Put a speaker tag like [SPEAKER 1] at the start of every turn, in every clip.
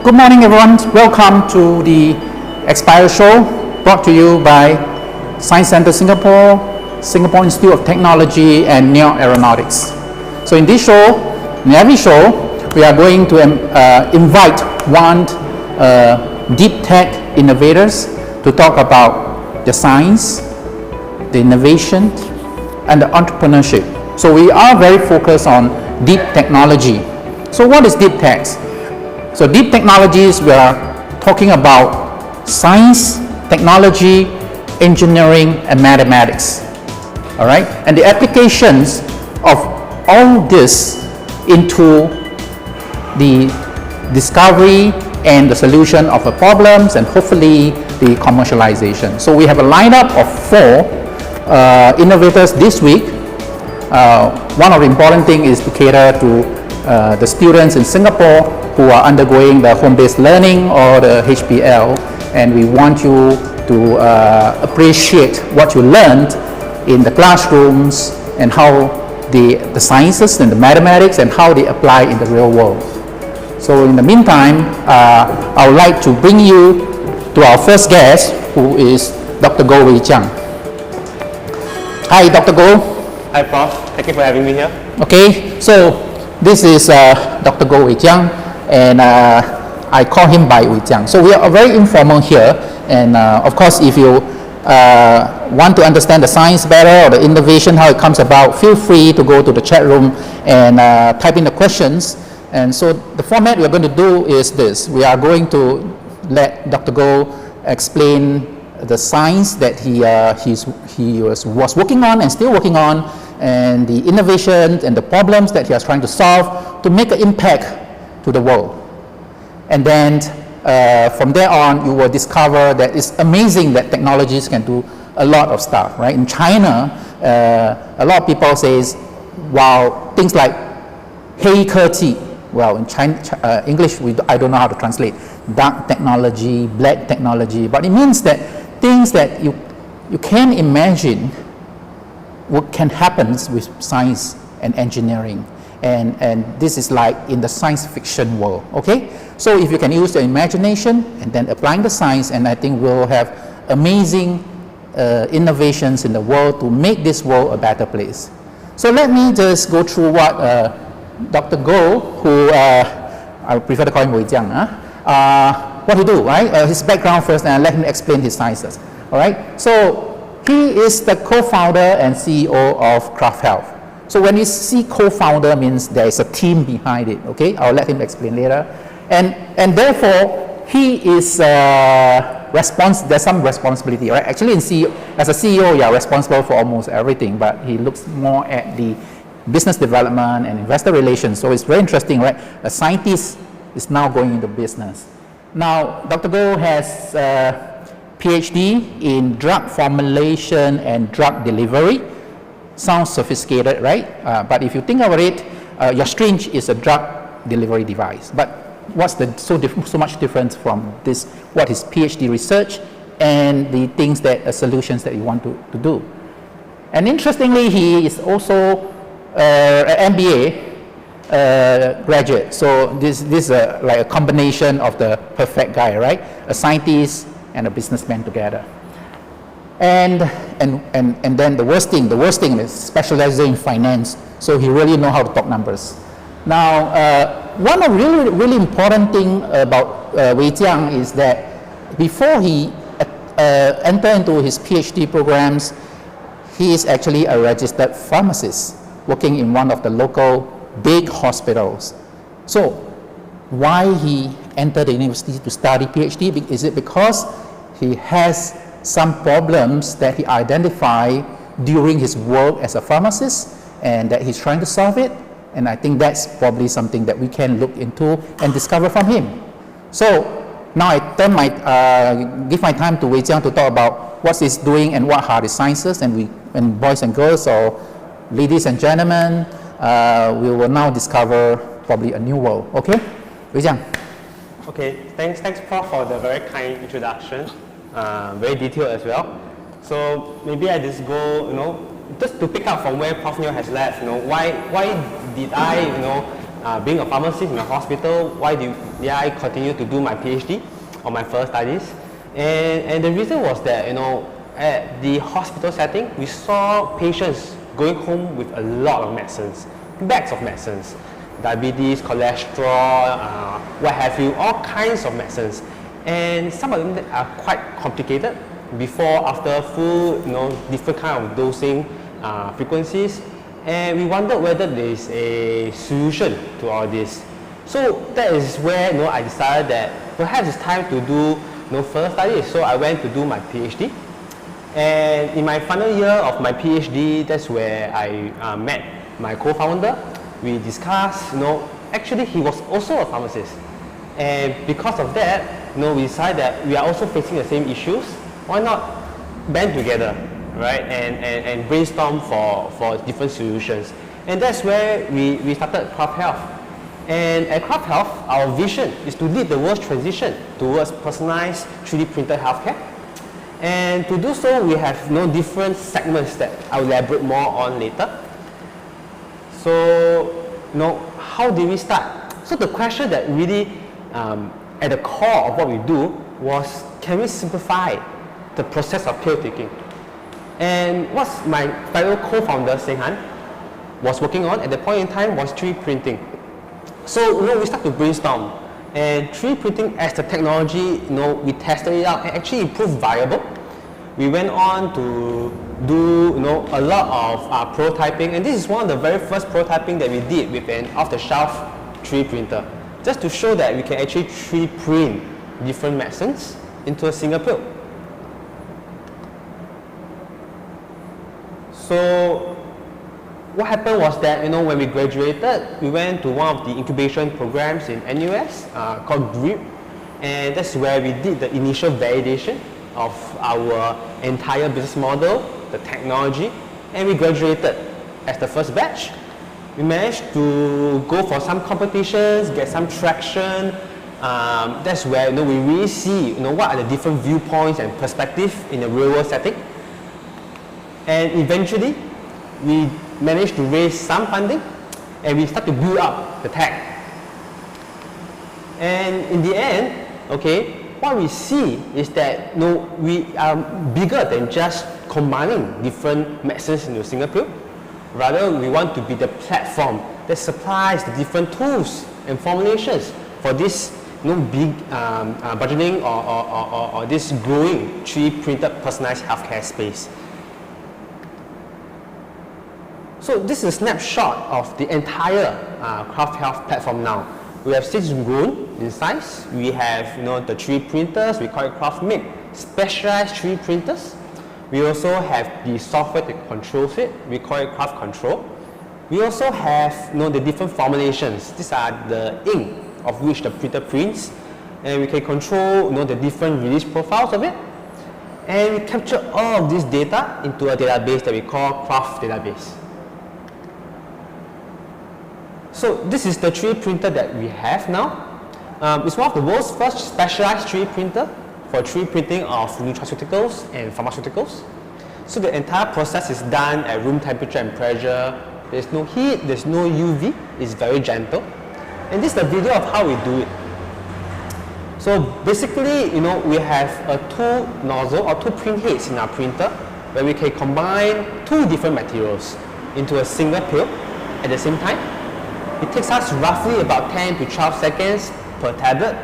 [SPEAKER 1] Good morning, everyone. Welcome to the Expire Show, brought to you by Science Centre Singapore, Singapore Institute of Technology, and Neo Aeronautics. So in this show, in every show, we are going to invite one deep tech innovators to talk about the science, the innovation, and the entrepreneurship. So we are very focused on deep technology. So what is deep tech? So deep technologies, we are talking about science, technology, engineering, and mathematics. All right, and the applications of all this into the discovery and the solution of the problems, and hopefully the commercialization. So we have a lineup of 4 innovators this week. One of the important things is to cater to the students in Singapore who are undergoing the home-based learning or the HBL, and we want you to appreciate what you learned in the classrooms and how the sciences and the mathematics and how they apply in the real world. So in the meantime, I would like to bring you to our first guest, who is Dr. Jiang. Hi, Dr. Goh.
[SPEAKER 2] Hi, Prof. Thank you for having me here.
[SPEAKER 1] Okay, so this is Dr. Jiang, and I call him by Jiang. So we are very informal here, and of course, if you want to understand the science better or the innovation, how it comes about, feel free to go to the chat room and type in the questions. And so the format we're going to do is this. We are going to let Dr. Goh explain the science that he was working on and still working on, and the innovations and the problems that he was trying to solve to make an impact to the world. And then from there on, you will discover that it's amazing that technologies can do a lot of stuff, right? In China, a lot of people say, wow, things like 黑科技. Well, in English, I don't know how to translate. Dark technology, black technology, but it means that things that you can imagine what can happen with science and engineering. And this is like in the science fiction world, okay? So if you can use your imagination and then applying the science, and I think we'll have amazing innovations in the world to make this world a better place. So let me just go through what Dr. Goh, who I prefer to call him Jiang, what he do, right? His background first, and I'll let him explain his sciences, all right? So he is the co-founder and CEO of Craft Health. So when you see co-founder, means there is a team behind it, okay? I'll let him explain later. And therefore, he is there's some responsibility, right? Actually, as a CEO, you are responsible for almost everything, but he looks more at the business development and investor relations. So it's very interesting, right? A scientist is now going into business. Now, Dr. Goh has PhD in drug formulation and drug delivery. Sounds sophisticated, right? But if you think about it, your syringe is a drug delivery device. But what's so much difference from this, what his PhD research and the things that solutions that you want to do? And interestingly, he is also an MBA graduate. So this is like a combination of the perfect guy, right? A scientist and a businessman together. And then the worst thing is specializing in finance. So he really know how to talk numbers. Now, one of really important thing about Jiang is that before he entered into his PhD programs, he is actually a registered pharmacist working in one of the local big hospitals. So why he entered the university to study PhD? Is it because he has some problems that he identified during his work as a pharmacist and that he's trying to solve it? And I think that's probably something that we can look into and discover from him. So now I give my time to Jiang to talk about what he's doing and what are the sciences, and boys and girls, or ladies and gentlemen, we will now discover probably a new world. Okay, Jiang.
[SPEAKER 2] Okay, thanks Prof for the very kind introduction, very detailed as well. So maybe I just go, just to pick up from where Prof Neo has left, why did I, being a pharmacist in a hospital, why did I continue to do my PhD or my further studies? And the reason was that, at the hospital setting, we saw patients going home with a lot of medicines, bags of medicines, diabetes, cholesterol, what have you, all kinds of medicines. And some of them are quite complicated, before, after food, different kind of dosing frequencies. And we wondered whether there is a solution to all this. So that is where I decided that perhaps it's time to do further studies. So I went to do my PhD. And in my final year of my PhD, that's where I met my co-founder. We discussed, actually he was also a pharmacist. And because of that, we decided that we are also facing the same issues. Why not band together, right? And brainstorm for different solutions. And that's where we started Prof Health. And at Prof Health, our vision is to lead the world's transition towards personalized 3D printed healthcare. And to do so, we have different segments that I'll elaborate more on later. So, how did we start? So the question that really at the core of what we do was, can we simplify the process of pill taking? And what my fellow co-founder, Senghan, was working on at that point in time was 3D printing. So, we started to brainstorm. And 3D printing as the technology, we tested it out and actually improved viable. We went on to do, a lot of prototyping, and this is one of the very first prototyping that we did with an off-the-shelf 3D printer, just to show that we can actually 3D print different medicines into a single pill. So what happened was that, when we graduated, we went to one of the incubation programs in NUS called GRIP, and that's where we did the initial validation of our entire business model, the technology, and we graduated as the first batch. We managed to go for some competitions, get some traction. That's where we really see what are the different viewpoints and perspectives in a real world setting. And eventually, we managed to raise some funding, and we start to build up the tech. And in the end, what we see is that we are bigger than just combining different medicines into a single pill. Rather, we want to be the platform that supplies the different tools and formulations for this big budgeting or this growing 3D printed personalized healthcare space. So this is a snapshot of the entire Craft Health platform now. We have since grown in size. We have the 3D printers, we call it Craft Make, specialized 3D printers. We also have the software that controls it, we call it Craft Control. We also have the different formulations. These are the ink of which the printer prints, and we can control the different release profiles of it. And we capture all of this data into a database that we call Craft Database. So this is the 3D printer that we have now. It's one of the world's first specialized 3D printer for 3D printing of nutraceuticals and pharmaceuticals. So the entire process is done at room temperature and pressure. There's no heat, there's no UV, it's very gentle. And this is the video of how we do it. So basically, we have a two nozzle or two print heads in our printer where we can combine two different materials into a single pill at the same time. It takes us roughly about 10 to 12 seconds per tablet.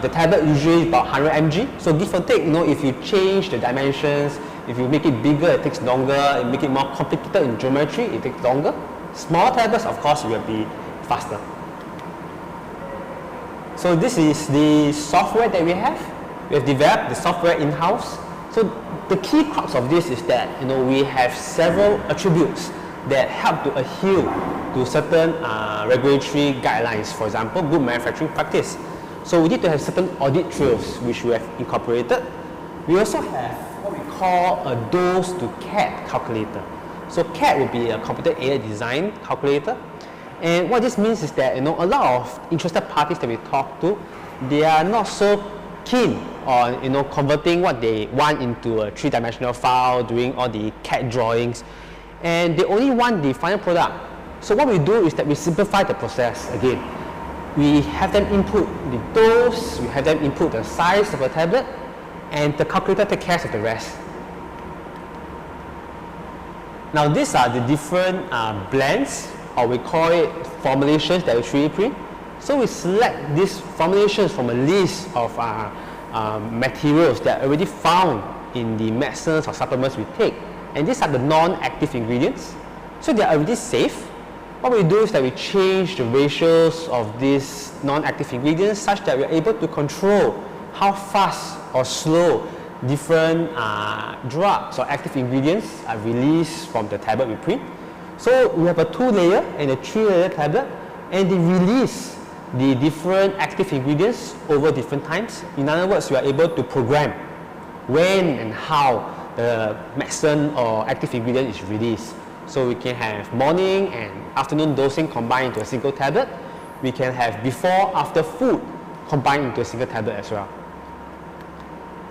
[SPEAKER 2] The tablet usually is about 100 mg. So give or take, if you change the dimensions, if you make it bigger, it takes longer. If you make it more complicated in geometry, it takes longer. Small tablets, of course, will be faster. So this is the software that we have. We have developed the software in-house. So the key crux of this is that we have several attributes that help to adhere to certain regulatory guidelines. For example, good manufacturing practice. So we need to have certain audit trails which we have incorporated. We also have what we call a dose to CAD calculator. So CAD will be a computer-aided design calculator. And what this means is that a lot of interested parties that we talk to, they are not so keen on converting what they want into a three-dimensional file, doing all the CAD drawings, and they only want the final product So what we do is that we simplify the process again. We have them input the dose, we have them input the size of the tablet, and the calculator takes care of the rest. Now these are the different blends, or we call it formulations that we 3D print. So we select these formulations from a list of materials that are already found in the medicines or supplements we take. And these are the non-active ingredients. So they are already safe. What we do is that we change the ratios of these non-active ingredients such that we are able to control how fast or slow different drugs or active ingredients are released from the tablet we print. So we have a 2-layer and a 3-layer tablet, and they release the different active ingredients over different times. In other words, we are able to program when and how the medicine or active ingredient is released. So we can have morning and afternoon dosing combined into a single tablet. We can have before, after food combined into a single tablet as well.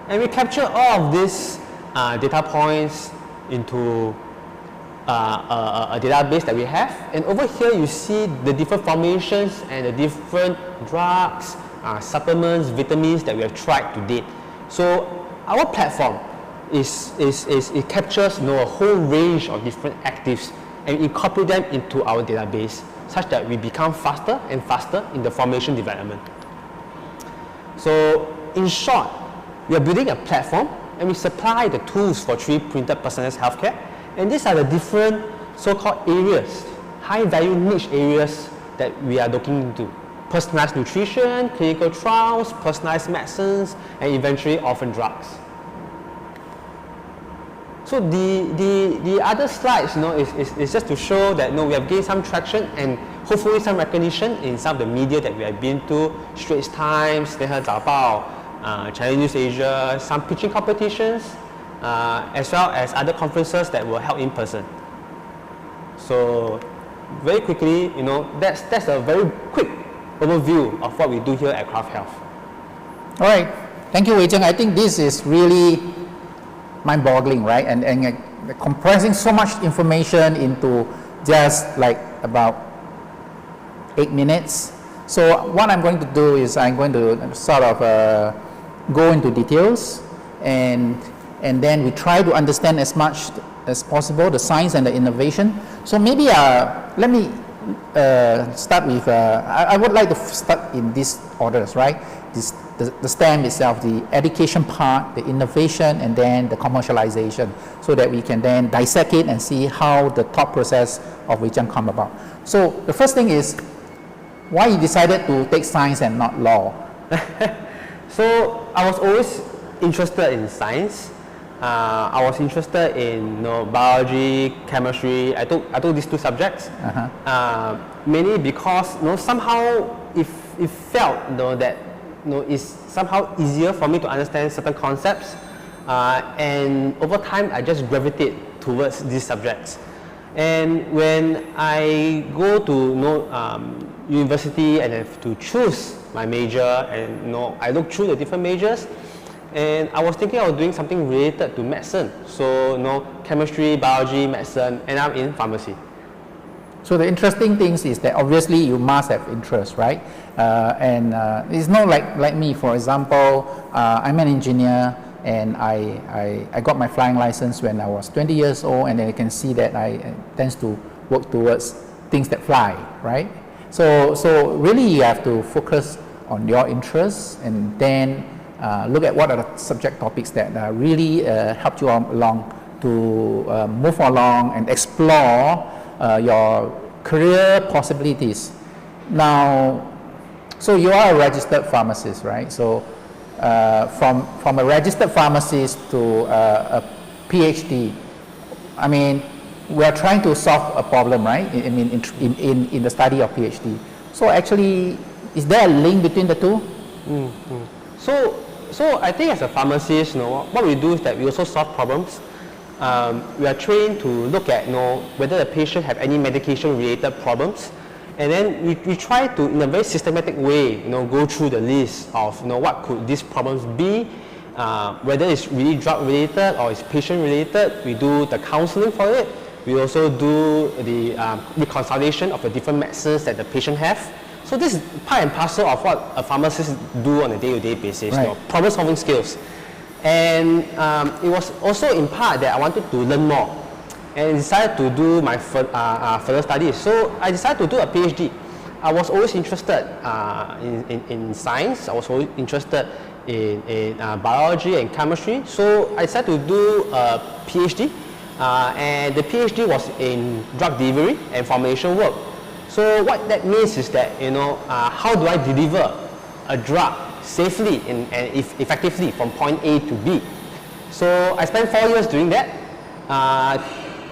[SPEAKER 2] And we capture all of these data points into a database that we have. And over here you see the different formulations and the different drugs, supplements, vitamins that we have tried to date. So our platform it captures a whole range of different actives and incorporate them into our database such that we become faster and faster in the formulation development. So in short, we are building a platform and we supply the tools for 3D printed personalized healthcare, and these are the different so-called areas, high value niche areas that we are looking into: personalized nutrition, clinical trials, personalized medicines, and eventually orphan drugs. So the other slides, is just to show that we have gained some traction and hopefully some recognition in some of the media that we have been to: Straits Times, 联合早报, China News Asia, some pitching competitions, as well as other conferences that were held in person. So very quickly, that's a very quick overview of what we do here at Craft Health.
[SPEAKER 1] All right, thank you, Wei Jiang. I think this is really mind-boggling, right? And compressing so much information into just like about 8 minutes. So what I'm going to do is I'm going to sort of go into details, and then we try to understand as much as possible the science and the innovation. So maybe let me start with, I would like to start in these orders, right? The STEM itself, the education part, the innovation, and then the commercialization, so that we can then dissect it and see how the thought process of Wei Jiang come about. So the first thing is, why you decided to take science and not law?
[SPEAKER 2] So I was always interested in science. I was interested in biology, chemistry. I took these two subjects, mainly because somehow it felt that it's somehow easier for me to understand certain concepts, and over time I just gravitate towards these subjects. And when I go to university and have to choose my major, and I look through the different majors, and I was thinking of doing something related to medicine. So chemistry, biology, medicine, and I'm in pharmacy.
[SPEAKER 1] So the interesting things is that obviously you must have interest, right? And it's not like me, for example, I'm an engineer, and I got my flying license when I was 20 years old, and then you can see that I tend to work towards things that fly, right? So really you have to focus on your interests, and then look at what are the subject topics that really help you along to move along and explore your career possibilities. Now, so you are a registered pharmacist, right? So from a registered pharmacist to a PhD, I mean, we are trying to solve a problem, right? I mean, in the study of PhD. So actually, is there a link between the two?
[SPEAKER 2] So I think as a pharmacist, what we do is that we also solve problems. We are trained to look at whether the patient have any medication-related problems, and then we try to, in a very systematic way, go through the list of what could these problems be, whether it's really drug-related or it's patient-related. We do the counseling for it, We also do the reconciliation of the different medicines that the patient have. So this is part and parcel of what a pharmacist do on a day-to-day basis,
[SPEAKER 1] Right.
[SPEAKER 2] problem-solving skills. And it was also in part that I wanted to learn more and decided to do my further studies. So I decided to do a PhD. I was always interested in science. I was always interested in biology and chemistry. So I decided to do a PhD. And the PhD was in drug delivery and formulation work. So what that means is that, how do I deliver a drug safely and effectively from point A to B? So I spent 4 years doing that.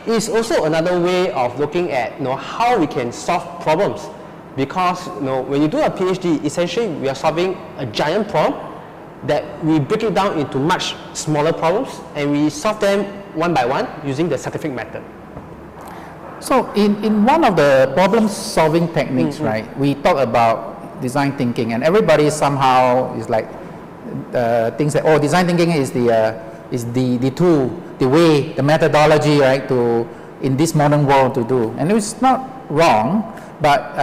[SPEAKER 2] It's also another way of looking at how we can solve problems, because when you do a PhD, essentially we are solving a giant problem that we break it down into much smaller problems and we solve them one by one using the scientific method.
[SPEAKER 1] So in one of the problem solving techniques, right, we talk about design thinking, and everybody somehow is like thinks that, oh, design thinking is the tool, the way, the methodology, right, to in this modern world to do. And it's not wrong, but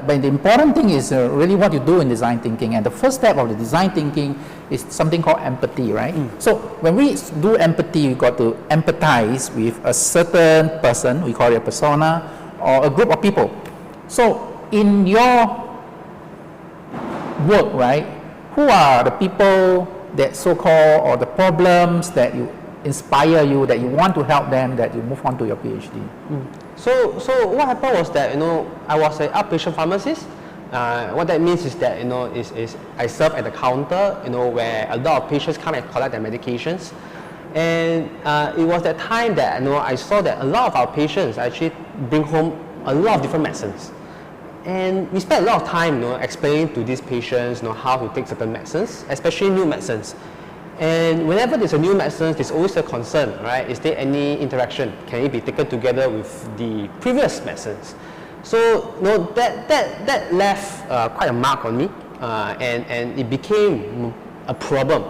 [SPEAKER 1] the important thing is really what you do in design thinking. And the first step of the design thinking is something called empathy, right? So when we do empathy, we got to empathize with a certain person, we call it a persona, or a group of people. So in your work, right, who are the people that so-called, or the problems that you inspire you, that you want to help them, that you move on to your PhD?
[SPEAKER 2] So what happened was that I was an outpatient pharmacist. What that means is that is I serve at the counter, where a lot of patients come and collect their medications, and it was that time that I saw that a lot of our patients actually bring home a lot of different medicines, and we spent a lot of time explaining to these patients how to take certain medicines, especially new medicines. And whenever there's a new medicine, there's always a concern, right? Is there any interaction? Can it be taken together with the previous medicines? So that left quite a mark on me, and it became a problem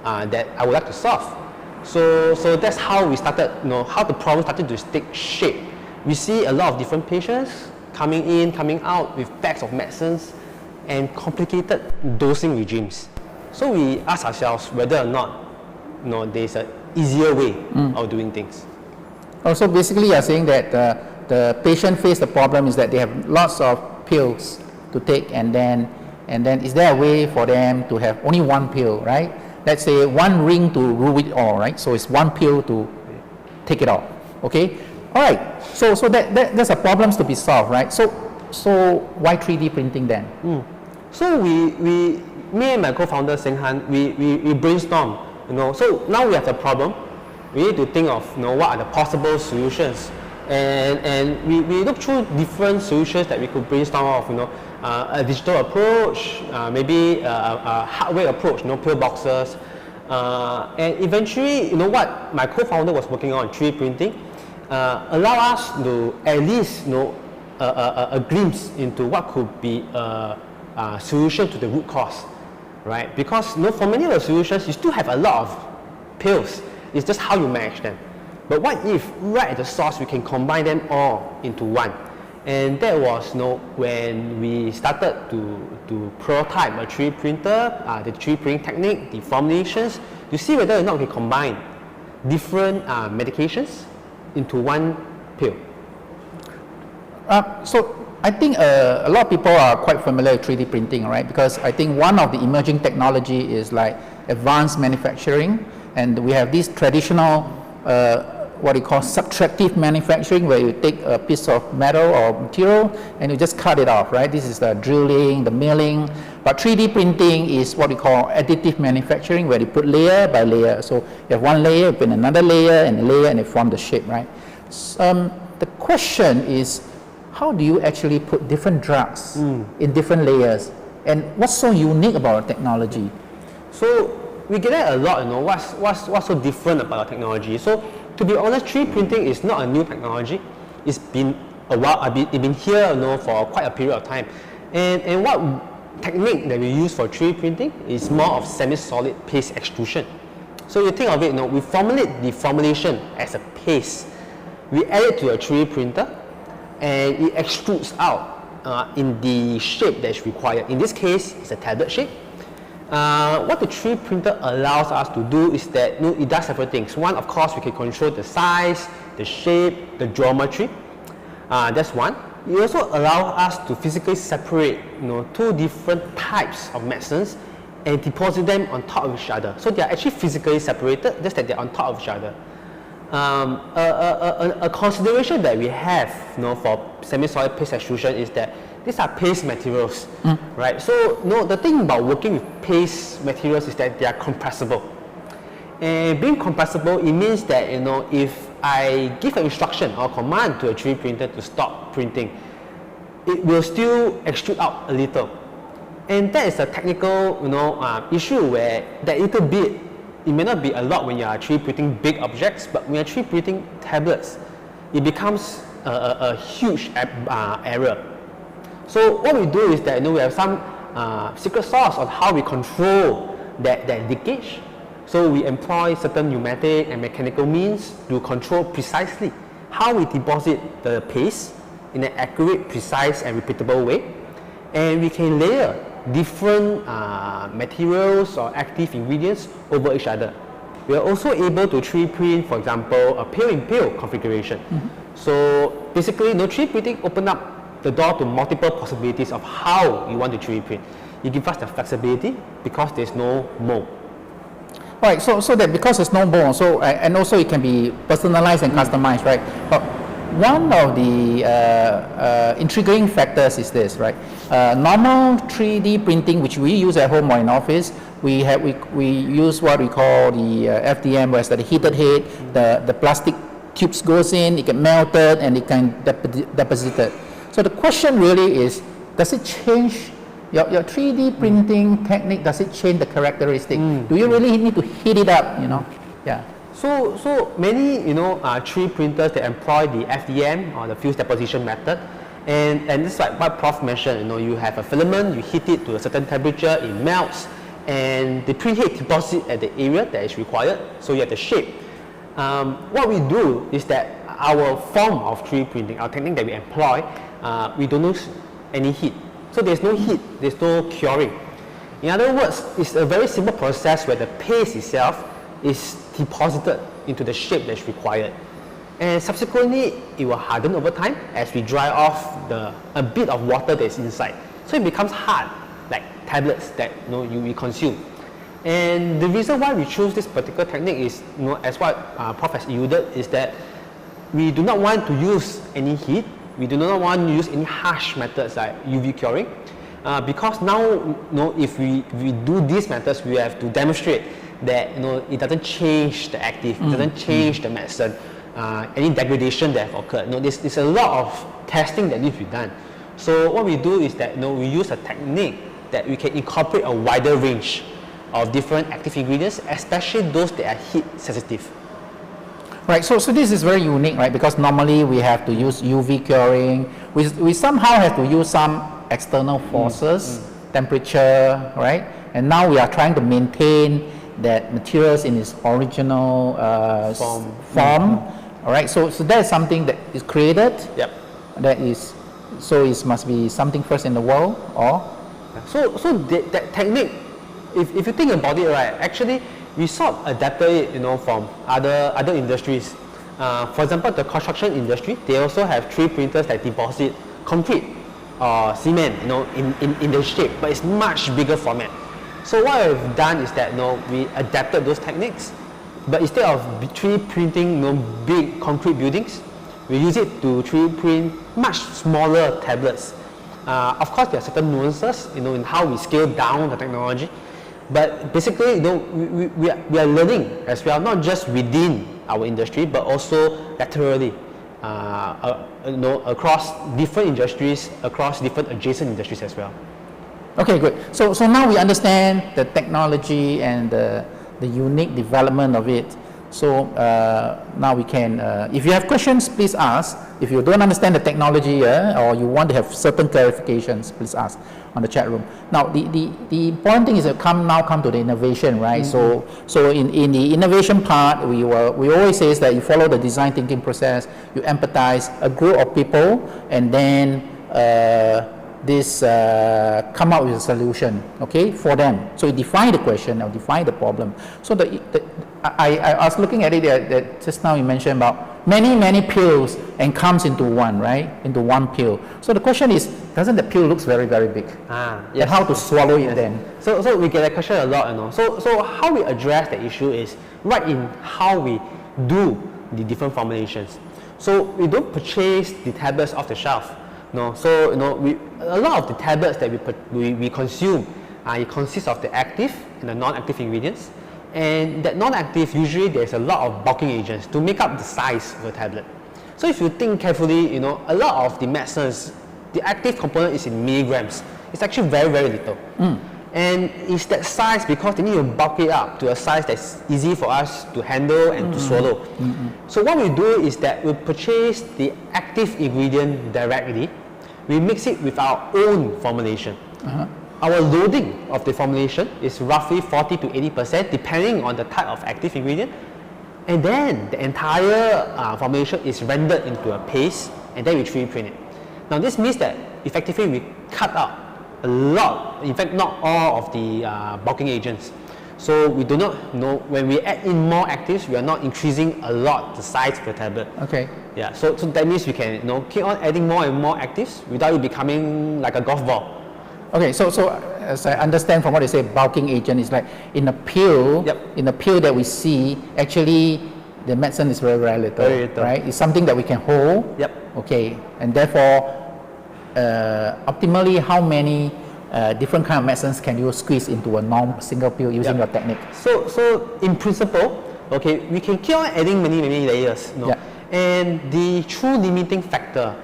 [SPEAKER 2] that I would like to solve. So that's how we started, how the problem started to take shape. We see a lot of different patients coming in, coming out with bags of medicines and complicated dosing regimes. So we ask ourselves whether or not there's an easier way of doing things.
[SPEAKER 1] Also, basically, you're saying that the patient face the problem is that they have lots of pills to take, and then is there a way for them to have only one pill, right? Let's say one ring to rule it all, right? So it's one pill to take it all. Okay, all right. So that's a problems to be solved, right? So why 3D printing then?
[SPEAKER 2] So me and my co-founder Seng Han, we brainstorm. So now we have a problem. We need to think of what are the possible solutions, and we look through different solutions that we could brainstorm of. A digital approach, maybe a hardware approach, pill boxes, and eventually, what my co-founder was working on, 3D printing, allow us to at least a glimpse into what could be a solution to the root cause, right? Because for many of the solutions, you still have a lot of pills. It's just how you manage them. But what if right at the source we can combine them all into one? And that was when we started to prototype a 3D printer, the 3D printing technique, the formulations, to see whether or not we can combine different medications into one pill.
[SPEAKER 1] So I think a lot of people are quite familiar with 3D printing, right? Because I think one of the emerging technology is like advanced manufacturing, and we have this traditional what we call subtractive manufacturing, where you take a piece of metal or material and you just cut it off, right? This is the drilling, the milling. But 3D printing is what we call additive manufacturing, where you put layer by layer. So you have one layer, you put another layer, and they form the shape, right? The question is, how do you actually put different drugs in different layers? And what's so unique about our technology?
[SPEAKER 2] So we get that a lot, what's so different about our technology. So to be honest, 3D printing is not a new technology. It's been a while, it's been here for quite a period of time. And what technique that we use for 3D printing is more of semi-solid paste extrusion. So you think of it, we formulate the formulation as a paste. we add it to a 3D printer, and it extrudes out in the shape that is required. In this case, it's a tablet shape. What the 3D printer allows us to do is that it does several things. One, of course, we can control the size, the shape, the geometry. That's one. It also allows us to physically separate two different types of medicines and deposit them on top of each other. So they are actually physically separated, just that they're on top of each other. A consideration that we have for semi-solid paste extrusion is that these are paste materials, right? So the thing about working with paste materials is that they are compressible. And being compressible, it means that if I give an instruction or command to a 3D printer to stop printing, it will still extrude out a little. And that is a technical issue where that little bit, it may not be a lot when you are 3D printing big objects, but when you are 3D printing tablets, it becomes a huge error. So what we do is that we have some secret sauce on how we control that leakage. So we employ certain pneumatic and mechanical means to control precisely how we deposit the paste in an accurate, precise and repeatable way. And we can layer different materials or active ingredients over each other. We are also able to 3D print, for example, a pill-in-pill configuration. So basically, 3D printing open up the door to multiple possibilities of how you want to 3D print. It gives us the flexibility because there's no mold.
[SPEAKER 1] Right, so that because there's no mold, and also it can be personalized and customized, right? But one of the intriguing factors is this, right? Normal 3D printing, which we use at home or in office, we use what we call the FDM, where it's the heated head, the plastic tubes goes in, it get melted, and it can deposited. So the question really is, does it change your 3D printing technique? Does it change the characteristic? Do you really need to heat it up? Yeah.
[SPEAKER 2] So many 3D printers, they employ the FDM or the fused deposition method, and this is like what Prof mentioned. You have a filament, you heat it to a certain temperature, it melts, and the preheat deposit at the area that is required. So you have the shape. What we do is that our form of 3D printing, our technique that we employ, we don't use any heat. So there's no heat, there's no curing. In other words, it's a very simple process where the paste itself is deposited into the shape that's required. And subsequently, it will harden over time as we dry off a bit of water that's inside. So it becomes hard, like tablets that we consume. And the reason why we choose this particular technique is, as what Prof has alluded, is that we do not want to use any heat. We do not want to use any harsh methods like UV curing, because now, if we do these methods, we have to demonstrate that it doesn't change the active, it doesn't change the medicine, any degradation that have occurred. There's a lot of testing that needs to be done. So what we do is that we use a technique that we can incorporate a wider range of different active ingredients, especially those that are heat sensitive.
[SPEAKER 1] Right, so this is very unique, right? Because normally we have to use UV curing. We somehow have to use some external forces, temperature, right? And now we are trying to maintain that materials in its original form. All right, so that is something that is created.
[SPEAKER 2] Yep.
[SPEAKER 1] That is, so it must be something first in the world, or?
[SPEAKER 2] So that technique, if you think about it, right, actually we sort of adapted it, from other industries. For example, the construction industry, they also have 3D printers that deposit concrete or cement, in the shape, but it's much bigger format. So what we've done is that, we adapted those techniques, but instead of 3D printing, big concrete buildings, we use it to 3D print much smaller tablets. Of course, there are certain nuances, in how we scale down the technology. But basically, we are learning as well, not just within our industry, but also laterally, across different industries, across different adjacent industries as well.
[SPEAKER 1] Okay, good. So now we understand the technology and the unique development of it. So now we can, if you have questions, please ask. If you don't understand the technology or you want to have certain clarifications, please ask on the chat room. Now, the important thing is to come to the innovation, right? So in the innovation part, we always say is that you follow the design thinking process, you empathize a group of people, and then come out with a solution, okay, for them. So you define the question or define the problem. So I was looking at it that just now you mentioned about many pills and comes into one, right? Into one pill. So the question is, doesn't the pill looks very, very big?
[SPEAKER 2] Yes.
[SPEAKER 1] And how to swallow it then?
[SPEAKER 2] So we get that question a lot, you know. So how we address the issue is right in how we do the different formulations. So we don't purchase the tablets off the shelf. No, so you know, a lot of the tablets that we consume, it consists of the active and the non-active ingredients. And that non-active, usually there's a lot of bulking agents to make up the size of the tablet. So if you think carefully, you know, a lot of the medicines, the active component is in milligrams. It's actually very, very little. And it's that size because they need to bulk it up to a size that's easy for us to handle and to swallow. So what we do is that we purchase the active ingredient directly. We mix it with our own formulation. Our loading of the formulation is roughly 40 to 80% depending on the type of active ingredient. And then the entire formulation is rendered into a paste, and then we 3D print it. Now this means that effectively we cut out a lot, in fact not all of the bulking agents. So we do not know, when we add in more actives, we are not increasing a lot the size of the tablet.
[SPEAKER 1] Okay.
[SPEAKER 2] Yeah, so that means we can, you know, keep on adding more and more actives without it becoming like a golf ball.
[SPEAKER 1] Okay, so as I understand from what you say, bulking agent is like in a pill. In a pill that we see, actually the medicine is very, very little, right? It's something that we can hold. Okay, and therefore, optimally, how many different kind of medicines can you squeeze into a single pill using your technique?
[SPEAKER 2] So in principle, okay, we can keep on adding many layers, you know? And the true limiting factor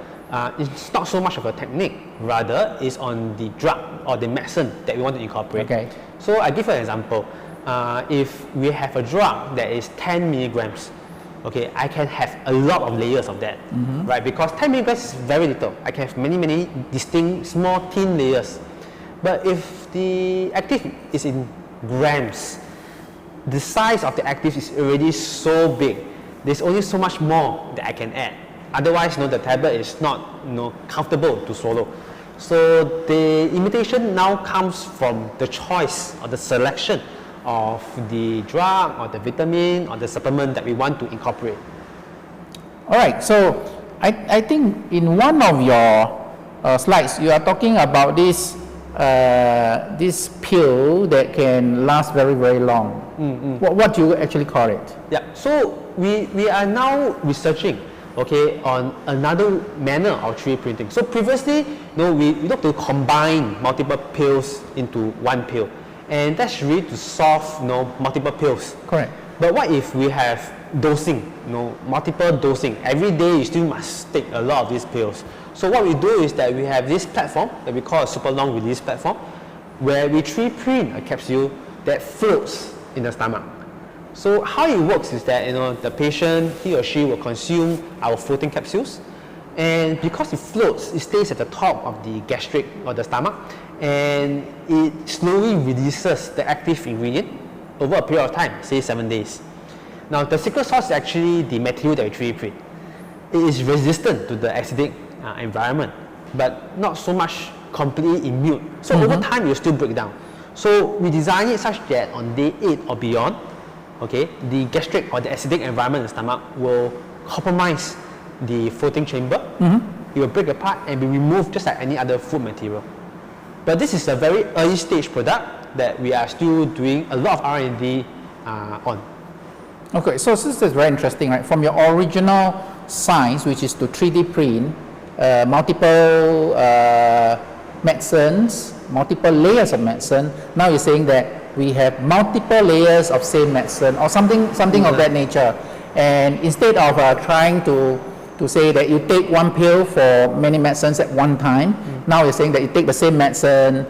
[SPEAKER 2] it's not so much of a technique, rather is on the drug or the medicine that we want to incorporate.
[SPEAKER 1] Okay.
[SPEAKER 2] So I give you an example. If we have a drug that is 10 milligrams, okay, I can have a lot of layers of that, right? Because 10 milligrams is very little. I can have many distinct small thin layers. But if the active is in grams, the size of the active is already so big. There's only so much more that I can add. Otherwise, you know, the tablet is not, you know, comfortable to swallow. So the limitation now comes from the choice or the selection of the drug or the vitamin or the supplement that we want to incorporate.
[SPEAKER 1] All right, so I think in one of your slides, you are talking about this pill that can last very, very long. What do you actually call it?
[SPEAKER 2] Yeah, so we are now researching, okay, on another manner of 3D printing. So previously, you know, we look to combine multiple pills into one pill, and that's really to solve, you know, multiple pills.
[SPEAKER 1] Correct.
[SPEAKER 2] But what if we have dosing, you know, multiple dosing? Every day you still must take a lot of these pills. So what we do is that we have this platform that we call a super long release platform, where we 3D print a capsule that floats in the stomach. So how it works is that, you know, the patient, he or she will consume our floating capsules, and because it floats, it stays at the top of the gastric or the stomach, and it slowly releases the active ingredient over a period of time, say 7 days. Now the secret sauce is actually the material that we 3D print. It is resistant to the acidic environment, but not so much completely immune. So over time, it will still break down. So we design it such that on day 8 or beyond, okay, the gastric or the acidic environment in the stomach will compromise the floating chamber. It will break apart and be removed just like any other food material. But this is a very early stage product that we are still doing a lot of R&D on.
[SPEAKER 1] Okay, so this is very interesting, right? From your original science, which is to 3D print multiple medicines, multiple layers of medicine, now you're saying that we have multiple layers of same medicine or something of that nature. And instead of trying to say that you take one pill for many medicines at one time, now you're saying that you take the same medicine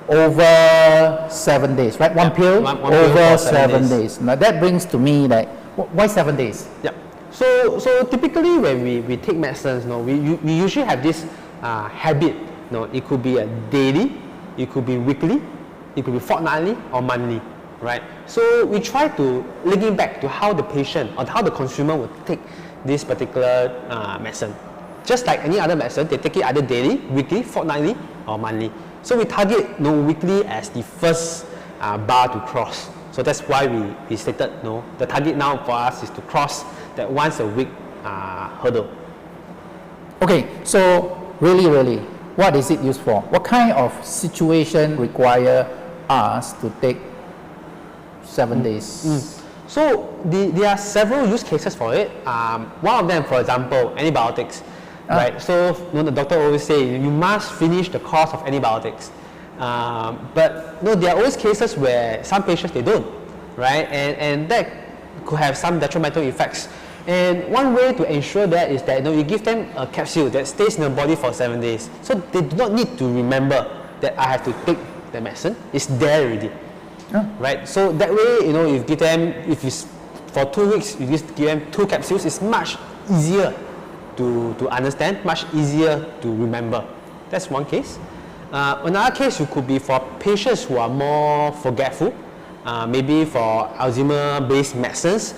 [SPEAKER 1] over 7 days, right? One pill over 7 days. Now that brings to me like, why 7 days?
[SPEAKER 2] Yeah. So typically when we take medicines, we usually have this habit. It could be a daily, it could be weekly, it could be fortnightly or monthly, right? So we try to link it back to how the patient or how the consumer would take this particular medicine. Just like any other medicine, they take it either daily, weekly, fortnightly or monthly. So we target weekly as the first bar to cross. So that's why we stated the target now for us is to cross that once a week hurdle.
[SPEAKER 1] Okay, so really, what is it used for? What kind of situation require us to take 7 days?
[SPEAKER 2] So there are several use cases for it. One of them, for example, antibiotics. Right, so the doctor always say you must finish the course of antibiotics. But there are always cases where some patients they don't, right? And that could have some detrimental effects. And one way to ensure that is that you give them a capsule that stays in the body for 7 days. So they do not need to remember that I have to take the medicine. It's there already. Right? So that way, you give them, for 2 weeks, you just give them 2 capsules, it's much easier to understand, much easier to remember. That's one case. Another case could be for patients who are more forgetful, maybe for Alzheimer-based medicines,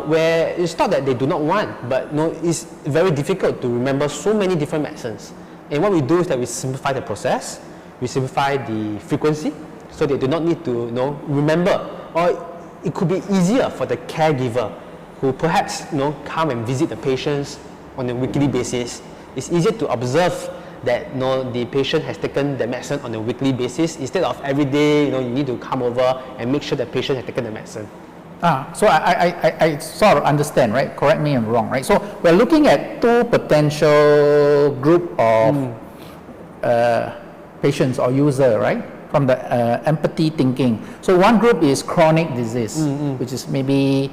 [SPEAKER 2] where it's not that they do not want, but it's very difficult to remember so many different medicines. And what we do is that we simplify the process, we simplify the frequency, so they do not need to remember. Or it could be easier for the caregiver who perhaps come and visit the patients on a weekly basis. It's easier to observe that the patient has taken the medicine on a weekly basis instead of every day you need to come over and make sure the patient has taken the medicine.
[SPEAKER 1] So I sort of understand, right? Correct me if I'm wrong, right? So we're looking at 2 potential group of patients or user, right? From the empathy thinking. So one group is chronic disease, which is maybe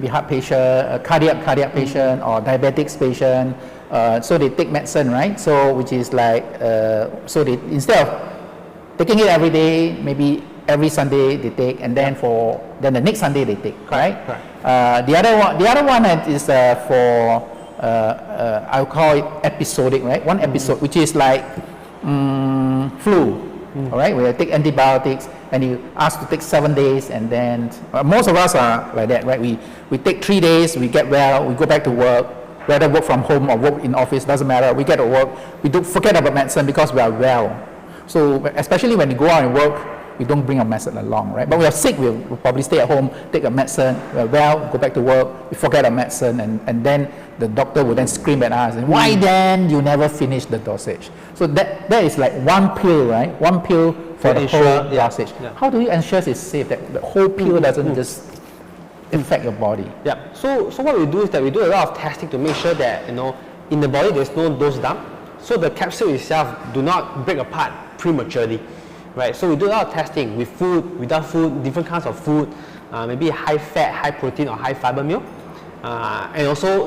[SPEAKER 1] heart patient, cardiac patient or diabetics patient. So they take medicine, right? So which is like, so they, instead of taking it every day, maybe every Sunday they take, and then the next Sunday they take, right? The other one is for I'll call it episodic, right? One episode, which is like flu. All right, we take antibiotics and you ask to take 7 days, and then most of us are like that, right? We take 3 days, we get well, we go back to work, whether work from home or work in office, doesn't matter. We get to work, we don't forget about medicine because we are well. So especially when we go out and work, we don't bring our medicine along, right? But we are sick, we'll probably stay at home, take a medicine, we're well, go back to work, we forget our medicine, and then the doctor will then scream at us, and why then you never finish the dosage? So that is like one pill, right? One pill for the whole dosage. How do you ensure it's safe, that the whole pill doesn't just infect your body?
[SPEAKER 2] Yeah, so what we do is that we do a lot of testing to make sure that in the body there's no dose dump, so the capsule itself do not break apart prematurely. Right, so we do a lot of testing with food, without food, different kinds of food, maybe high fat, high protein or high fiber meal, and also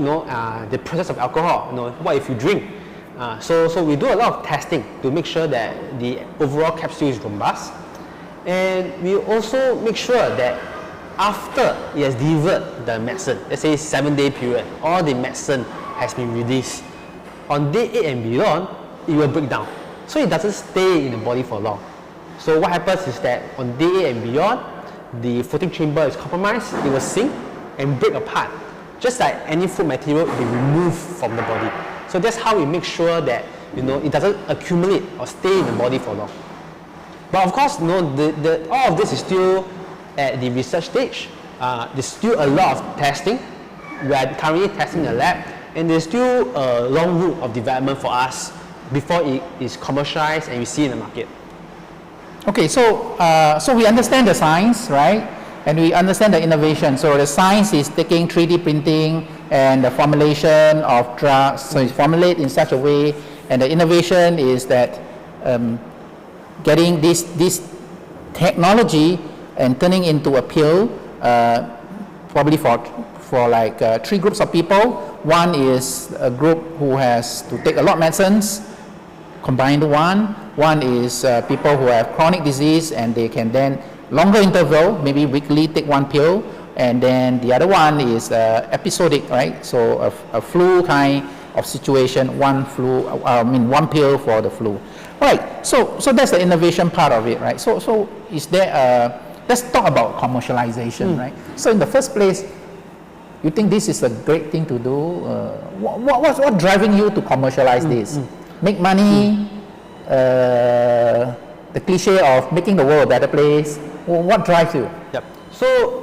[SPEAKER 2] the process of alcohol. What if you drink? So we do a lot of testing to make sure that the overall capsule is robust, and we also make sure that after it has delivered the medicine, let's say 7-day period, all the medicine has been released. On day 8 and beyond, it will break down, so it doesn't stay in the body for long. So what happens is that on day 8 and beyond, the floating chamber is compromised, it will sink and break apart. Just like any food material, it will be removed from the body. So that's how we make sure that it doesn't accumulate or stay in the body for long. But of course, all of this is still at the research stage. There's still a lot of testing. We are currently testing the lab, and there's still a long route of development for us before it is commercialized and we see in the market.
[SPEAKER 1] Okay, so we understand the science, right? And we understand the innovation. So the science is taking 3D printing and the formulation of drugs. So it's formulated in such a way, and the innovation is that getting this technology and turning into a pill, probably for like 3 groups of people. One is a group who has to take a lot of medicines, combined one. One is people who have chronic disease and they can then longer interval, maybe weekly, take 1 pill, and then the other one is episodic, right? So a flu kind of situation, one pill for the flu. Right, so that's the innovation part of it, right? So is there let's talk about commercialization, right? So in the first place, you think this is a great thing to do? What's driving you to commercialize this? Make money, the cliche of making the world a better place. What drives you?
[SPEAKER 2] Yep. So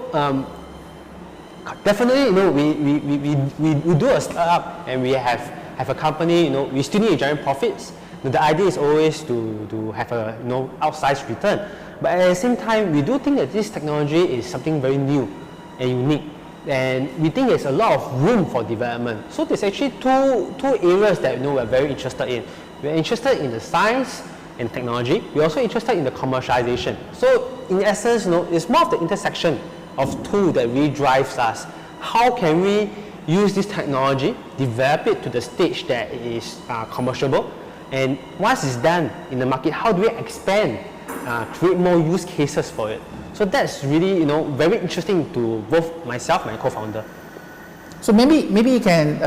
[SPEAKER 2] definitely, you know, we do a startup and we have a company. You know, we still need to generate profits. The idea is always to have a outsized return, but at the same time, we do think that this technology is something very new and unique, and we think there's a lot of room for development. So there's actually two areas that we're very interested in. We're interested in the science and technology. We're also interested in the commercialization. So in essence, it's more of the intersection of two that really drives us. How can we use this technology, develop it to the stage that it is commerciable? And once it's done in the market, how do we expand, create more use cases for it? So that's really, very interesting to both myself and my co-founder.
[SPEAKER 1] So maybe you can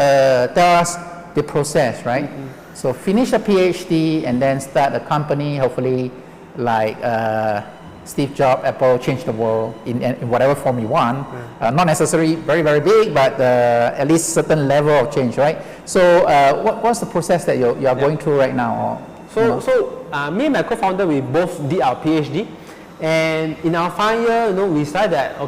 [SPEAKER 1] tell us the process, right? So finish a PhD and then start a company, hopefully like Steve Jobs, Apple, change the world in whatever form you want. Not necessarily very, very big, but at least certain level of change, right? So what's the process that you are going through right now?
[SPEAKER 2] So me and my co-founder, we both did our PhD, and in our final year, we decided that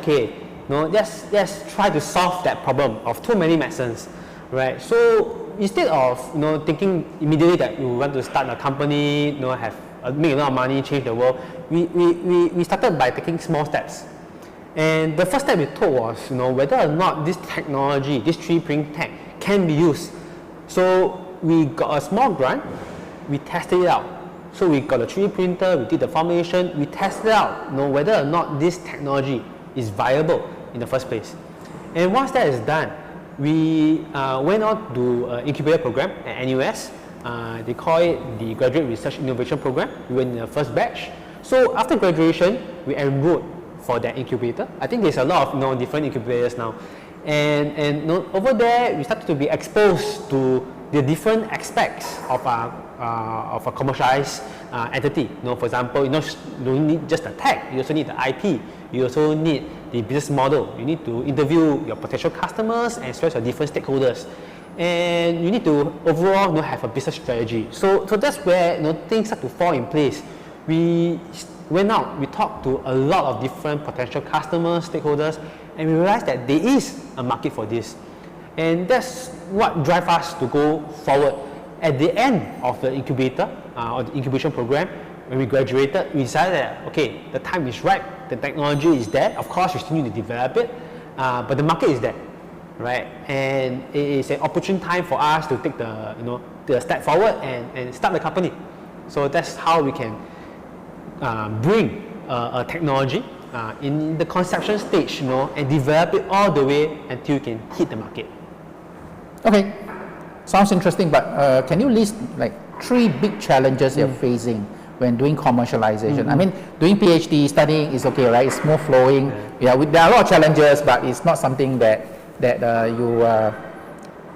[SPEAKER 2] let's try to solve that problem of too many medicines, right? So instead of thinking immediately that you want to start a company, make a lot of money, change the world, we started by taking small steps. And the first step we took was whether or not this technology, this 3D printing tech, can be used. So we got a small grant, we tested it out. So we got a 3D printer, we did the formulation, we tested out whether or not this technology is viable in the first place. And once that is done, we went on to an incubator program at NUS. They call it the Graduate Research Innovation Program. We were in the first batch. So after graduation, we enrolled for that incubator. I think there's a lot of different incubators now. And over there, we started to be exposed to the different aspects of a commercialized entity. For example, you don't need just the tech, you also need the IP, you also need the business model. You need to interview your potential customers and as well as your different stakeholders. And you need to overall have a business strategy. So that's where things start to fall in place. We went out, we talked to a lot of different potential customers, stakeholders, and we realized that there is a market for this. And that's what drives us to go forward. At the end of the incubator or the incubation program, when we graduated, we decided that okay, the time is right, the technology is there. Of course, we still need to develop it, but the market is there. Right, and it is an opportune time for us to take the step forward and start the company. So that's how we can bring a technology in the conception stage, and develop it all the way until you can hit the market.
[SPEAKER 1] Okay, sounds interesting, but can you list like 3 big challenges you're facing when doing commercialization? I mean, doing PhD studying is okay, right? It's smooth flowing. Yeah, there are a lot of challenges, but it's not something that you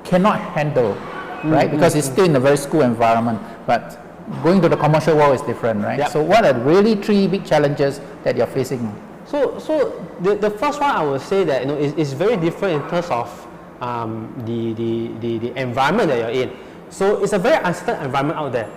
[SPEAKER 1] cannot handle, right? Because it's still in a very school environment, but going to the commercial world is different, right?
[SPEAKER 2] Yep.
[SPEAKER 1] So what are really 3 big challenges that you're facing?
[SPEAKER 2] So the first one I would say that is very different in terms of the environment that you're in. So it's a very uncertain environment out there.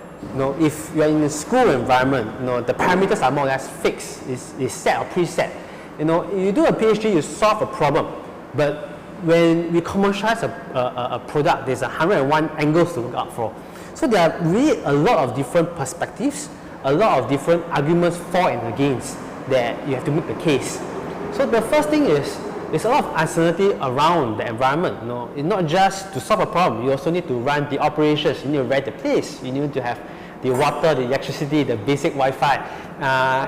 [SPEAKER 2] If you're in a school environment, the parameters are more or less fixed, is set or preset. You do a PhD, you solve a problem, but when we commercialize a product, there's 101 angles to look out for. So there are really a lot of different perspectives, a lot of different arguments for and against that you have to make the case. So the first thing is, there's a lot of uncertainty around the environment. It's not just to solve a problem, you also need to run the operations, you need to rent the place, you need to have the water, the electricity, the basic Wi-Fi.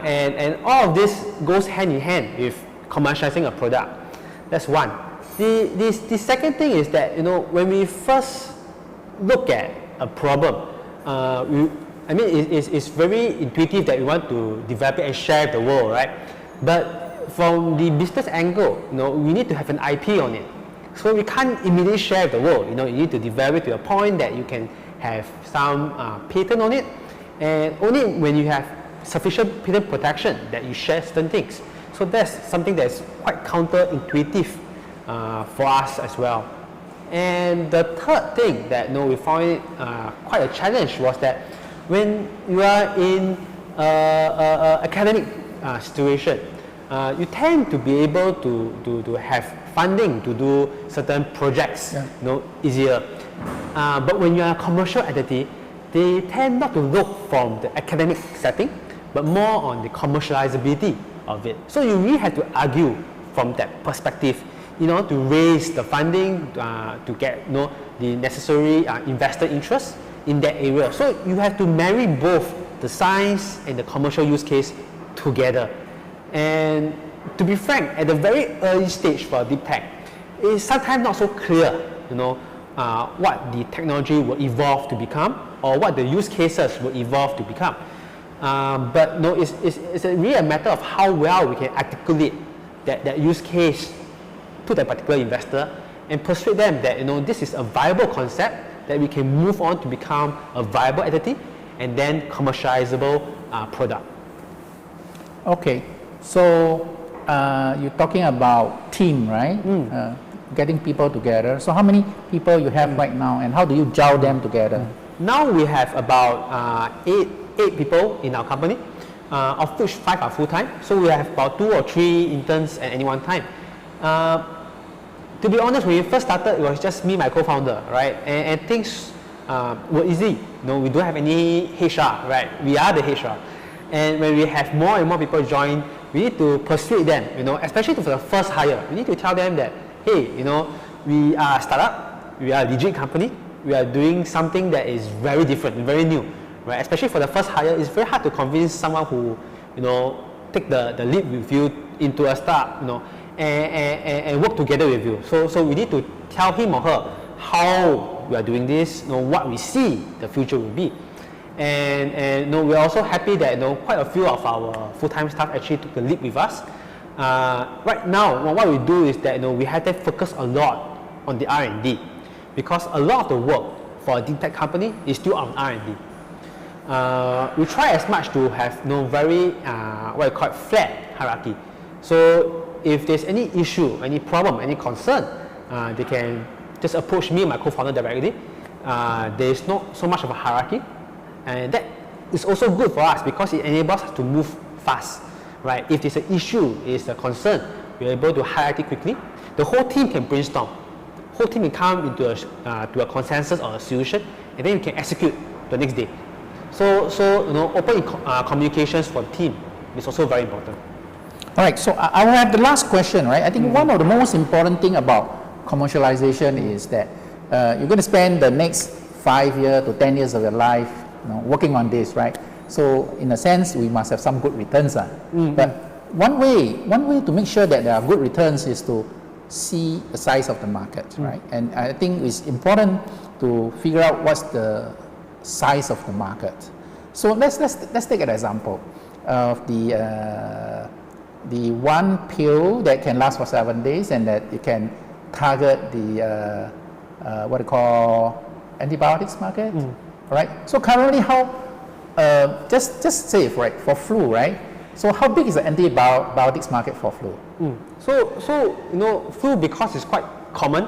[SPEAKER 2] And all of this goes hand in hand with commercializing a product. That's one. The second thing is that when we first look at a problem, it's very intuitive that we want to develop it and share with the world, right? But from the business angle, we need to have an IP on it. So we can't immediately share with the world. You need to develop it to a point that you can have some patent on it, and only when you have sufficient patent protection that you share certain things. So that's something that's quite counterintuitive for us as well. And the third thing that we found it quite a challenge was that when you are in academic situation, you tend to be able to have funding to do certain projects easier. But when you are a commercial entity, they tend not to look from the academic setting, but more on the commercializability of it. So you really have to argue from that perspective, to raise the funding, to get the necessary investor interest in that area. So you have to marry both the science and the commercial use case together. And to be frank, at the very early stage for deep tech, it's sometimes not so clear, what the technology will evolve to become, or what the use cases will evolve to become. But it's really a matter of how well we can articulate that use case to that particular investor and persuade them that this is a viable concept that we can move on to become a viable entity and then commercializable product.
[SPEAKER 1] Okay, so you're talking about team, right? Getting people together. So how many people you have right now, and how do you gel them together?
[SPEAKER 2] Now we have about eight people in our company, of which 5 are full-time. So we have about 2 or 3 interns at any one time. To be honest, when we first started, it was just me, my co-founder, right? And things were easy. We don't have any HR, right? We are the HR. And when we have more and more people join, we need to persuade them, especially for the first hire. We need to tell them that, hey, we are a startup, we are a legit company, we are doing something that is very different, very new, right? Especially for the first hire, it's very hard to convince someone who, take the leap with you into a startup, and work together with you. So we need to tell him or her how we are doing this, what we see the future will be. And we're also happy that quite a few of our full-time staff actually took the leap with us. Right now, what we do is that we have to focus a lot on the R&D, because a lot of the work for a deep tech company is still on R&D. We try as much to have very what I call flat hierarchy. So if there's any issue, any problem, any concern, they can just approach me and my co-founder directly. There's not so much of a hierarchy, and that is also good for us because it enables us to move fast, right? If there's an issue, is a concern, we're able to highlight it quickly. The whole team can brainstorm. Whole team can come into to a consensus or a solution, and then you can execute the next day. So open communications for the team is also very important.
[SPEAKER 1] All right, so I will have the last question, right? I think one of the most important thing about commercialization is that you're going to spend the next 5 years to 10 years of your life working on this, right? So in a sense, we must have some good returns. But one way to make sure that there are good returns is to see the size of the market, right? And I think it's important to figure out what's the size of the market. So let's take an example of the one pill that can last for 7 days and that you can target the what we call antibiotics market, right? So currently, how just say for flu, right? So how big is the antibiotics market for flu? So flu, because it's quite common,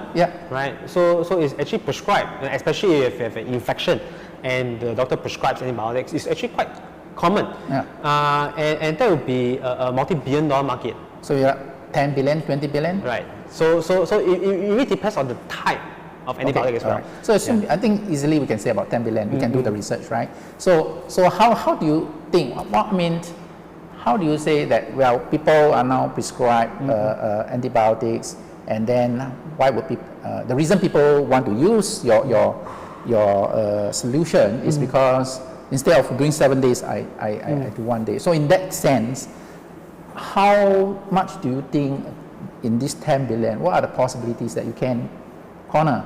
[SPEAKER 1] right? So it's actually prescribed, especially if you have an infection and the doctor prescribes antibiotics. It's actually quite common, and that would be a multi-billion-dollar market. So you're 10 billion, 20 billion,
[SPEAKER 2] right? So it really depends on the type of antibiotic as well.
[SPEAKER 1] Right. So I think easily we can say about 10 billion. We can do the research, right? So how do you think? How do you say that? Well, people are now prescribed antibiotics, and then why would people? The reason people want to use your solution is because instead of doing 7 days, I do 1 day. So in that sense, how much do you think in this 10 billion? What are the possibilities that you can corner?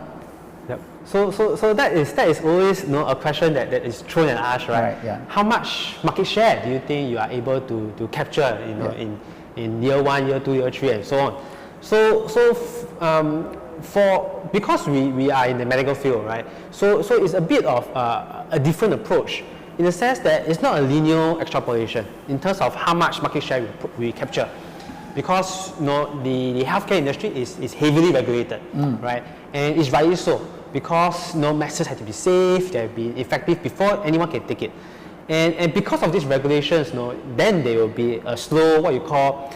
[SPEAKER 2] Yep. So that is always a question that is thrown at us, right?
[SPEAKER 1] Yeah.
[SPEAKER 2] How much market share do you think you are able to capture in year 1, year 2, year 3, and so on. Because we are in the medical field, right? So it's a bit of a different approach in the sense that it's not a linear extrapolation in terms of how much market share we capture. Because the healthcare industry is heavily regulated, right? And it's rightly so, because medicines have to be safe, they have to be effective before anyone can take it. And because of these regulations, then there will be a slow, what you call,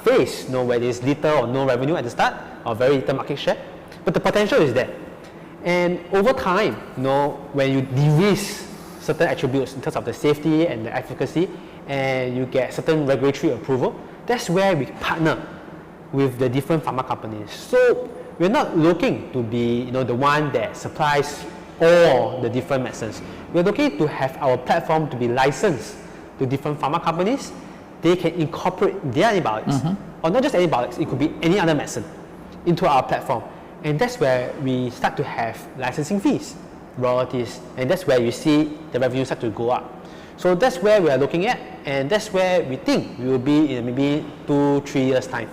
[SPEAKER 2] phase, where there's little or no revenue at the start, or very little market share. But the potential is there. And over time, when you de-risk certain attributes in terms of the safety and the efficacy, and you get certain regulatory approval, that's where we partner with the different pharma companies. So we're not looking to be the one that supplies all the different medicines. We're looking to have our platform to be licensed to different pharma companies. They can incorporate their antibiotics, or not just antibiotics, it could be any other medicine, into our platform. And that's where we start to have licensing fees, royalties, and that's where you see the revenue start to go up. So that's where we are looking at, and that's where we think we will be in maybe 2-3 years time.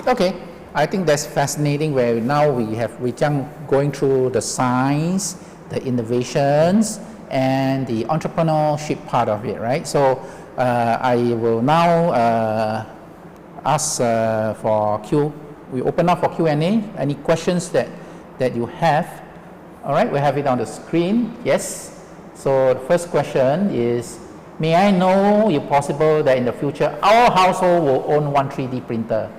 [SPEAKER 1] Okay, I think that's fascinating, where now we have Jiang going through the science, the innovations, and the entrepreneurship part of it, right? So I will now ask for we open up for Q&A. Any questions that you have? All right, we have it on the screen. Yes. So the first question is, may I know if possible that in the future our household will own one 3D printer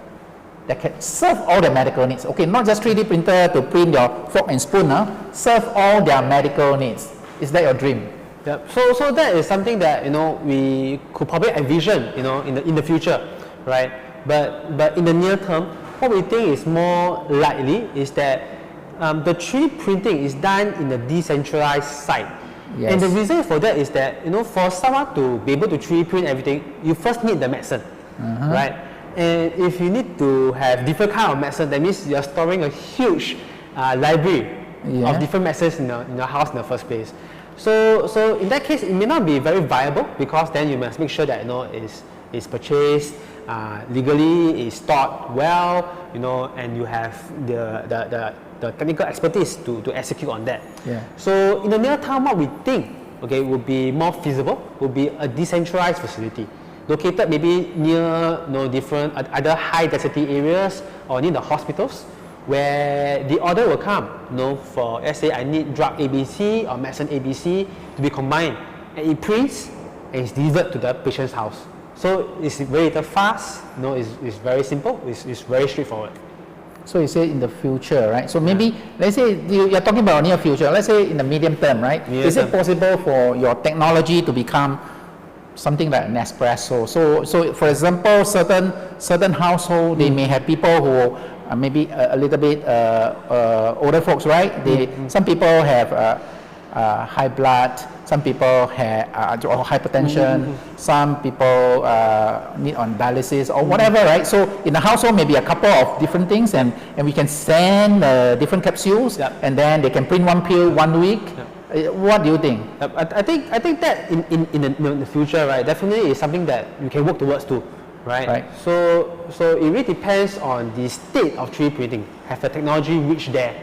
[SPEAKER 1] that can serve all the medical needs? Okay, not just 3D printer to print your fork and spoon, serve all their medical needs. Is that your dream?
[SPEAKER 2] Yep. So that is something that we could probably envision in the future, right? But in the near term, what we think is more likely is that the 3D printing is done in a decentralized site. Yes. And the reason for that is that for someone to be able to 3D print everything, you first need the medicine, right? And if you need to have different kind of medicine, that means you're storing a huge library of different medicines in your house in the first place. So in that case, it may not be very viable, because then you must make sure that it's purchased legally, is stored well, and you have the technical expertise to execute on that. Yeah. So in the near term, what we think would be more feasible would be a decentralized facility located maybe near different either high density areas or near the hospitals, where the order will come for, let's say I need drug ABC or medicine ABC to be combined, and it prints and it's delivered to the patient's house. So it's very fast, it's very simple, it's very straightforward.
[SPEAKER 1] So you say in the future, right? So maybe, let's say you're talking about near future, let's say in the medium term, right? Is it possible for your technology to become something like an espresso? So for example, certain household, they may have people who maybe a little bit older folks, right? Some people have high blood, some people have hypertension, some people need on dialysis or whatever, right? So in the household, maybe a couple of different things, and we can send different capsules, and then they can print one pill 1 week. What do you think?
[SPEAKER 2] I think that in the future, right, definitely is something that we can work towards too, right? So it really depends on the state of 3D printing. Have the technology reached there?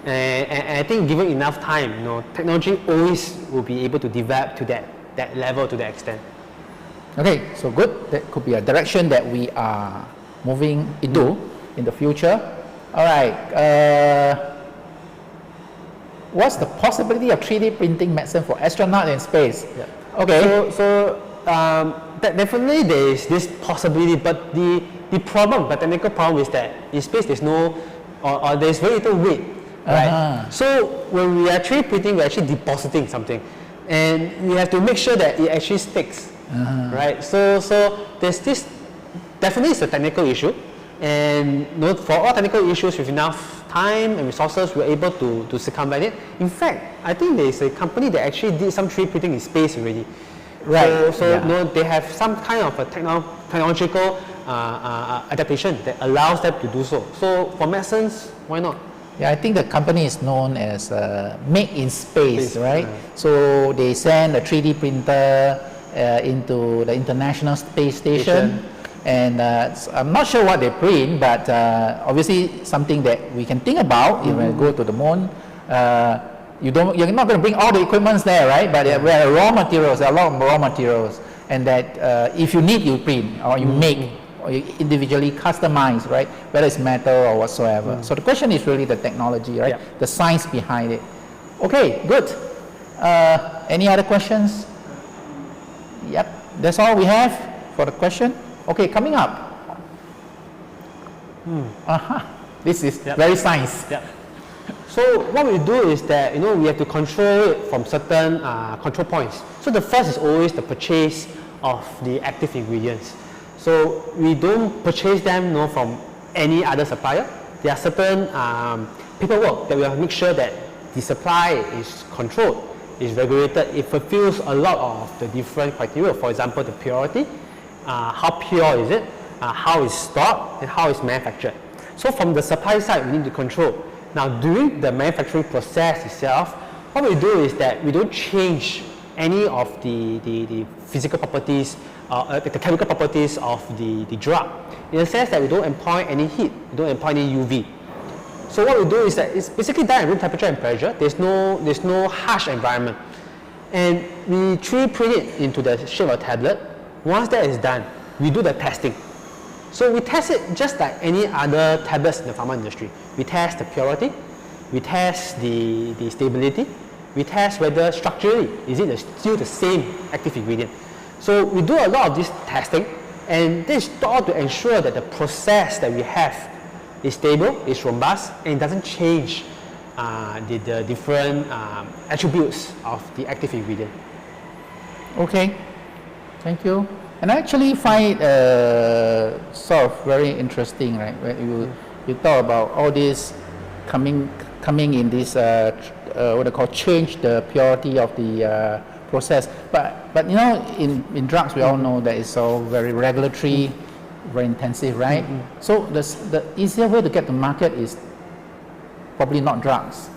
[SPEAKER 2] And I think given enough time, technology always will be able to develop to that level, to that extent.
[SPEAKER 1] Okay, so good. That could be a direction that we are moving into in the future. All right. What's the possibility of 3D printing medicine for astronauts in space?
[SPEAKER 2] Yeah.
[SPEAKER 1] Okay.
[SPEAKER 2] So definitely there is this possibility, but the technical problem is that in space there's no, or there's very little weight. Right. So when we are 3D printing, we're actually depositing something, and we have to make sure that it actually sticks. Right. So there's this, definitely it's a technical issue, and for all technical issues, with enough time and resources, we're able to circumvent it. In fact, I think there is a company that actually did some 3D printing in space already. Right. So they have some kind of a technological adaptation that allows them to do so. So for medicines, why not?
[SPEAKER 1] Yeah, I think the company is known as Made in Space, right? So they send a 3D printer into the International Space Station, And I'm not sure what they print, but obviously something that we can think about. If we go to the moon, you're not going to bring all the equipments there, right? But there are raw materials, there are a lot of raw materials, and that if you need, you print or you make or you individually customize, right? Whether it's metal or whatsoever. So the question is really the technology, right? The science behind it. Okay, good. Any other questions? Yep, that's all we have for the question. Okay, coming up. This is very science.
[SPEAKER 2] So what we do is that, we have to control it from certain control points. So the first is always the purchase of the active ingredients. So we don't purchase them from any other supplier. There are certain paperwork that we have to make sure that the supply is controlled, is regulated, it fulfills a lot of the different criteria. For example, the purity, how pure is it, how it's stored, and how it's manufactured. So from the supply side, we need to control. Now, during the manufacturing process itself, what we do is that we don't change any of the physical properties, the chemical properties of the drug, in the sense that we don't employ any heat, we don't employ any UV. So what we do is that it's basically done at room temperature and pressure. There's no harsh environment, and we 3D print it into the shape of a tablet. Once that is done, we do the testing. So we test it just like any other tablets in the pharma industry. We test the purity, we test the stability, we test whether structurally is it still the same active ingredient. So we do a lot of this testing, and this is all to ensure that the process that we have is stable, is robust, and it doesn't change the different attributes of the active ingredient.
[SPEAKER 1] Okay, thank you. And I actually find sort of very interesting, right? When you talk about all this coming in this what they call change the purity of the process. But in drugs we all know that it's all very regulatory, very intensive, right? So the easier way to get to market is probably not drugs.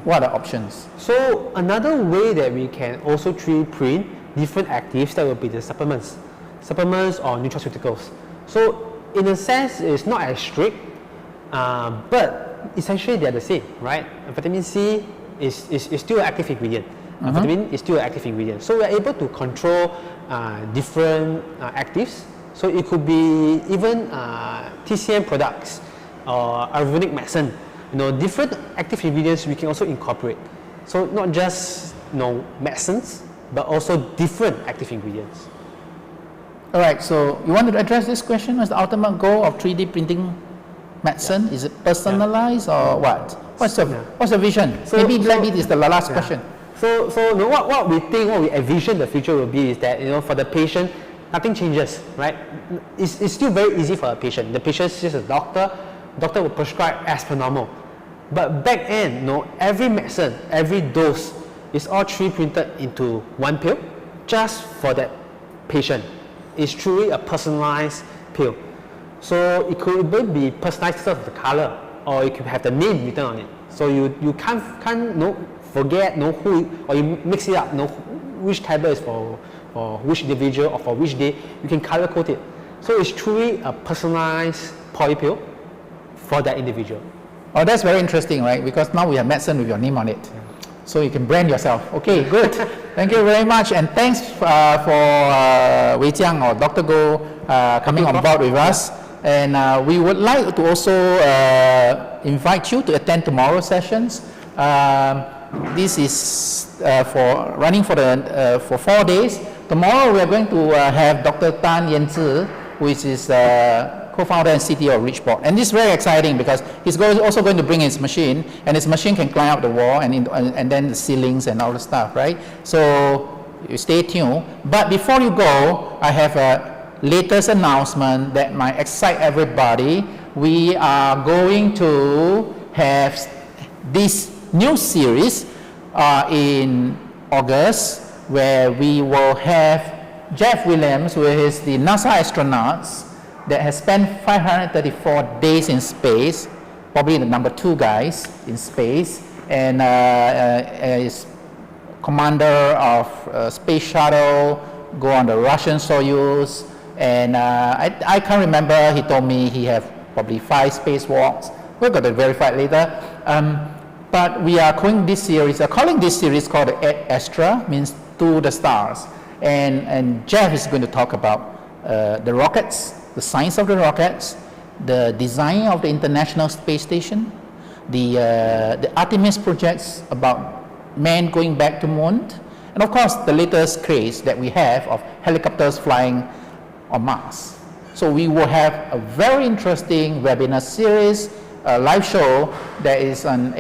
[SPEAKER 1] What are the options?
[SPEAKER 2] So another way that we can also 3D print different actives, that will be the supplements or nutraceuticals. So in a sense, it's not as strict, but essentially they're the same, right? Vitamin C is still an active ingredient. Vitamin is still an active ingredient. So we're able to control different actives. So it could be even TCM products or Ayurvedic medicine. Different active ingredients we can also incorporate. So not just medicines, but also different active ingredients.
[SPEAKER 1] All right, so you want to address this question? What's the ultimate goal of 3D printing medicine? Is it personalized or what? What's the vision? Maybe this is the last question.
[SPEAKER 2] So what we think, what we envision the future will be is that for the patient, nothing changes, right? It's still very easy for a patient. The patient sees a doctor will prescribe as per normal. But back end, every medicine, every dose is all 3D printed into one pill just for that patient. It's truly a personalized pill. So it could even be personalized because of the color, or it could have the name written on it. So you can't forget who, or you mix it up, which tablet is for which individual or for which day. You can color code it. So it's truly a personalized polypill for that individual.
[SPEAKER 1] Oh, that's very interesting, right? Because now we have medicine with your name on it. So you can brand yourself. Okay, good. Thank you very much, and thanks for Wei Jiang or Dr. Goh coming on board with us. And we would like to also invite you to attend tomorrow's sessions. This is for running for 4 days. Tomorrow we are going to have Dr. Tan Yanzi, which is co-founder and CTO of Richport. And this is very exciting because he's also going to bring his machine, and his machine can climb up the wall and then the ceilings and all the stuff, right? So you stay tuned. But before you go, I have a latest announcement that might excite everybody. We are going to have this new series in August, where we will have Jeff Williams, who is the NASA astronauts that has spent 534 days in space, probably the number 2 guys in space, and is commander of space shuttle, go on the Russian Soyuz, And I can't remember, he told me he have probably 5 spacewalks. We're going to verify it later. But we are calling this series called Ad Astra, means to the stars. And Jeff is going to talk about the rockets, the science of the rockets, the design of the International Space Station, the Artemis projects about men going back to moon, and of course the latest craze that we have of helicopters flying on Mars. So we will have a very interesting webinar series, a live show that is in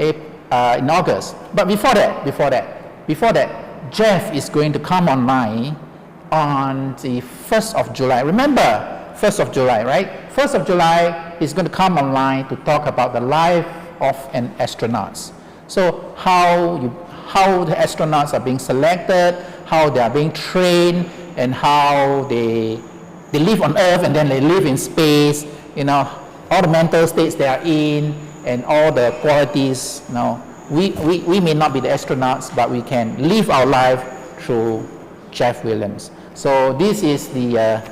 [SPEAKER 1] August. But before that, Jeff is going to come online on the 1st of July. Remember, 1st of July, right? 1st of July, he's going to come online to talk about the life of an astronaut. So how the astronauts are being selected, how they are being trained, and how they live on Earth and then they live in space, you know, all the mental states they are in, and all the qualities. You know, we may not be the astronauts, but we can live our life through Jeff Williams. So this is the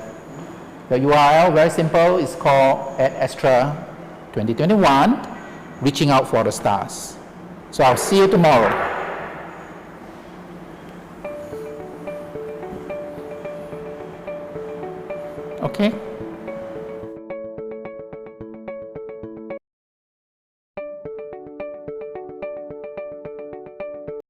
[SPEAKER 1] URL, very simple. It's called Ad Astra 2021, Reaching Out for the Stars. So I'll see you tomorrow. Okay.